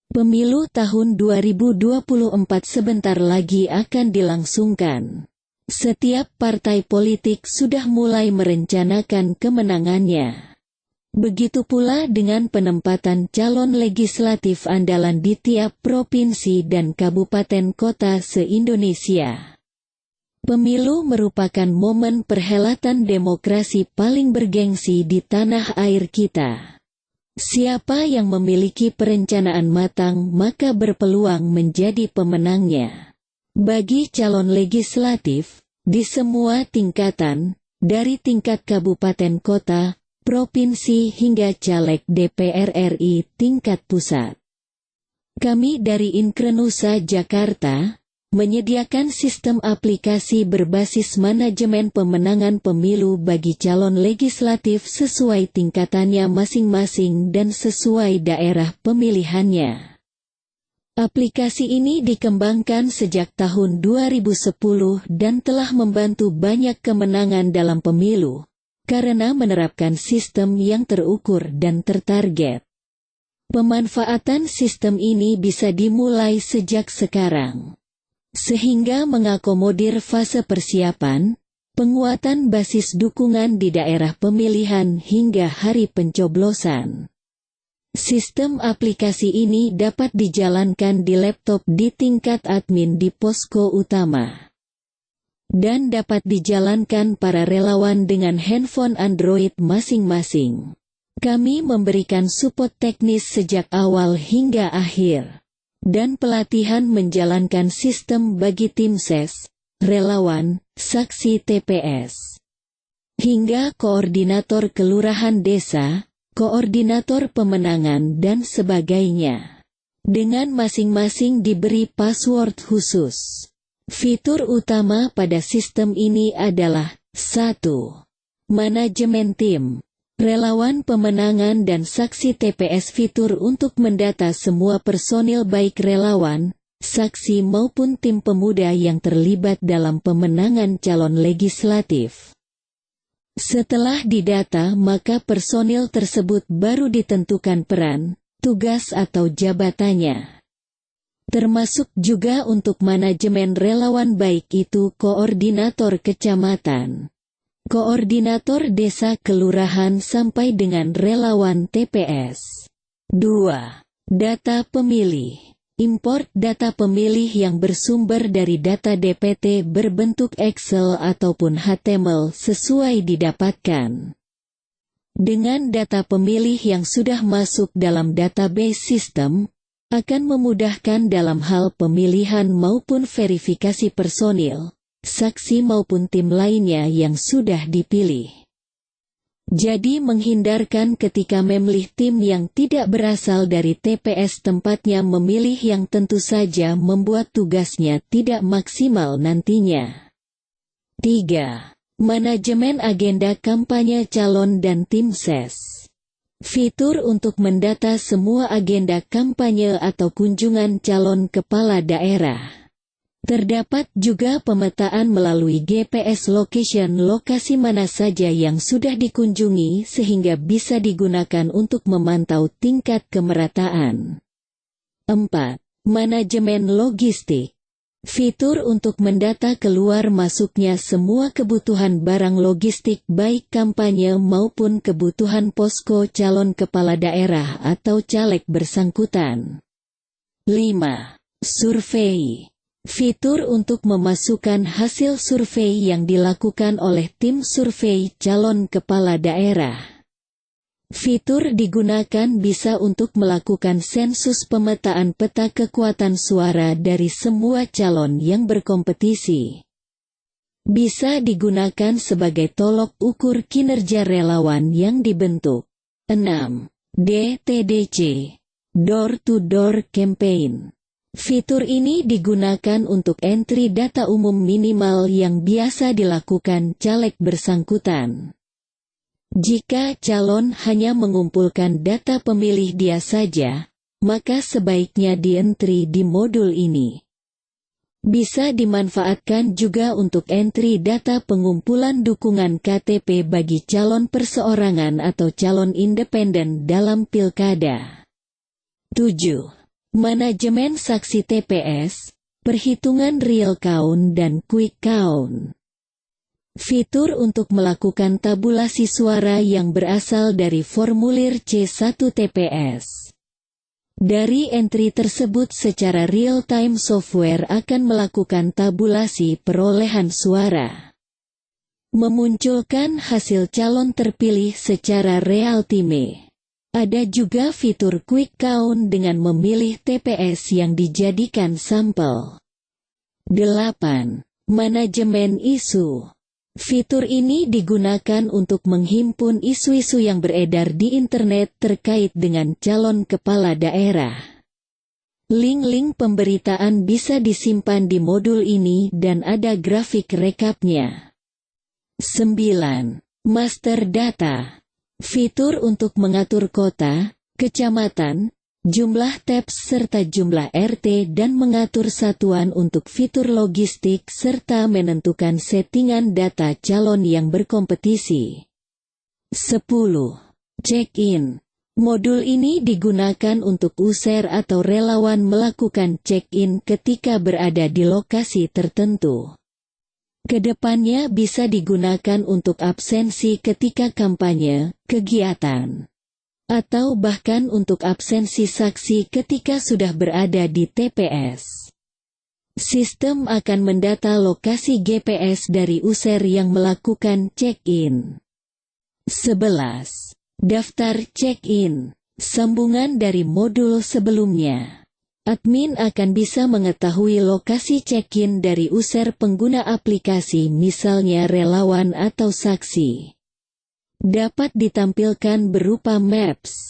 Pemilu tahun 2024 sebentar lagi akan dilangsungkan. Setiap partai politik sudah mulai merencanakan kemenangannya. Begitu pula dengan penempatan calon legislatif andalan di tiap provinsi dan kabupaten kota se-Indonesia. Pemilu merupakan momen perhelatan demokrasi paling bergengsi di tanah air kita. Siapa yang memiliki perencanaan matang maka berpeluang menjadi pemenangnya. Bagi calon legislatif, di semua tingkatan, dari tingkat kabupaten kota, provinsi hingga caleg DPR RI tingkat pusat. Kami dari Inkrenusa Jakarta, menyediakan sistem aplikasi berbasis manajemen pemenangan pemilu bagi calon legislatif sesuai tingkatannya masing-masing dan sesuai daerah pemilihannya. Aplikasi ini dikembangkan sejak tahun 2010 dan telah membantu banyak kemenangan dalam pemilu, karena menerapkan sistem yang terukur dan tertarget. Pemanfaatan sistem ini bisa dimulai sejak sekarang, sehingga mengakomodir fase persiapan, penguatan basis dukungan di daerah pemilihan hingga hari pencoblosan. Sistem aplikasi ini dapat dijalankan di laptop di tingkat admin di posko utama, dan dapat dijalankan para relawan dengan handphone Android masing-masing. Kami memberikan support teknis sejak awal hingga akhir, dan pelatihan menjalankan sistem bagi tim ses, relawan, saksi TPS, hingga koordinator kelurahan desa, koordinator pemenangan dan sebagainya. Dengan masing-masing diberi password khusus. Fitur utama pada sistem ini adalah 1. Manajemen tim, relawan pemenangan dan saksi TPS. Fitur untuk mendata semua personil baik relawan, saksi maupun tim pemuda yang terlibat dalam pemenangan calon legislatif. Setelah didata maka personil tersebut baru ditentukan peran, tugas atau jabatannya. Termasuk juga untuk manajemen relawan baik itu koordinator kecamatan, koordinator desa kelurahan sampai dengan relawan TPS. 2. Data pemilih. Import data pemilih yang bersumber dari data DPT berbentuk Excel ataupun HTML sesuai didapatkan. Dengan data pemilih yang sudah masuk dalam database sistem, akan memudahkan dalam hal pemilihan maupun verifikasi personil, saksi maupun tim lainnya yang sudah dipilih. Jadi menghindarkan ketika memilih tim yang tidak berasal dari TPS tempatnya memilih yang tentu saja membuat tugasnya tidak maksimal nantinya. 3. Manajemen agenda kampanye calon dan tim ses. Fitur untuk mendata semua agenda kampanye atau kunjungan calon kepala daerah. Terdapat juga pemetaan melalui GPS location lokasi mana saja yang sudah dikunjungi sehingga bisa digunakan untuk memantau tingkat kemerataan. 4. Manajemen logistik. Fitur untuk mendata keluar masuknya semua kebutuhan barang logistik baik kampanye maupun kebutuhan posko calon kepala daerah atau caleg bersangkutan. 5. Survei. Fitur untuk memasukkan hasil survei yang dilakukan oleh tim survei calon kepala daerah. Fitur digunakan bisa untuk melakukan sensus pemetaan peta kekuatan suara dari semua calon yang berkompetisi. Bisa digunakan sebagai tolok ukur kinerja relawan yang dibentuk. 6. DTDC, Door to Door Campaign. Fitur ini digunakan untuk entry data umum minimal yang biasa dilakukan caleg bersangkutan. Jika calon hanya mengumpulkan data pemilih dia saja, maka sebaiknya di-entry di modul ini. Bisa dimanfaatkan juga untuk entry data pengumpulan dukungan KTP bagi calon perseorangan atau calon independen dalam pilkada. 7. Manajemen saksi TPS, perhitungan real count dan quick count. Fitur untuk melakukan tabulasi suara yang berasal dari formulir C1 TPS. Dari entry tersebut secara real-time software akan melakukan tabulasi perolehan suara. Memunculkan hasil calon terpilih secara real-time. Ada juga fitur quick count dengan memilih TPS yang dijadikan sampel. 8. Manajemen isu. Fitur ini digunakan untuk menghimpun isu-isu yang beredar di internet terkait dengan calon kepala daerah. Link-link pemberitaan bisa disimpan di modul ini dan ada grafik rekapnya. 9. Master data. Fitur untuk mengatur kota, kecamatan, jumlah TAPS serta jumlah RT dan mengatur satuan untuk fitur logistik serta menentukan settingan data calon yang berkompetisi. 10. Check-in. Modul ini digunakan untuk user atau relawan melakukan check-in ketika berada di lokasi tertentu. Kedepannya bisa digunakan untuk absensi ketika kampanye, kegiatan, atau bahkan untuk absensi saksi ketika sudah berada di TPS. Sistem akan mendata lokasi GPS dari user yang melakukan check-in. 11. Daftar check-in. Sambungan dari modul sebelumnya. Admin akan bisa mengetahui lokasi check-in dari user pengguna aplikasi, misalnya relawan atau saksi. Dapat ditampilkan berupa maps.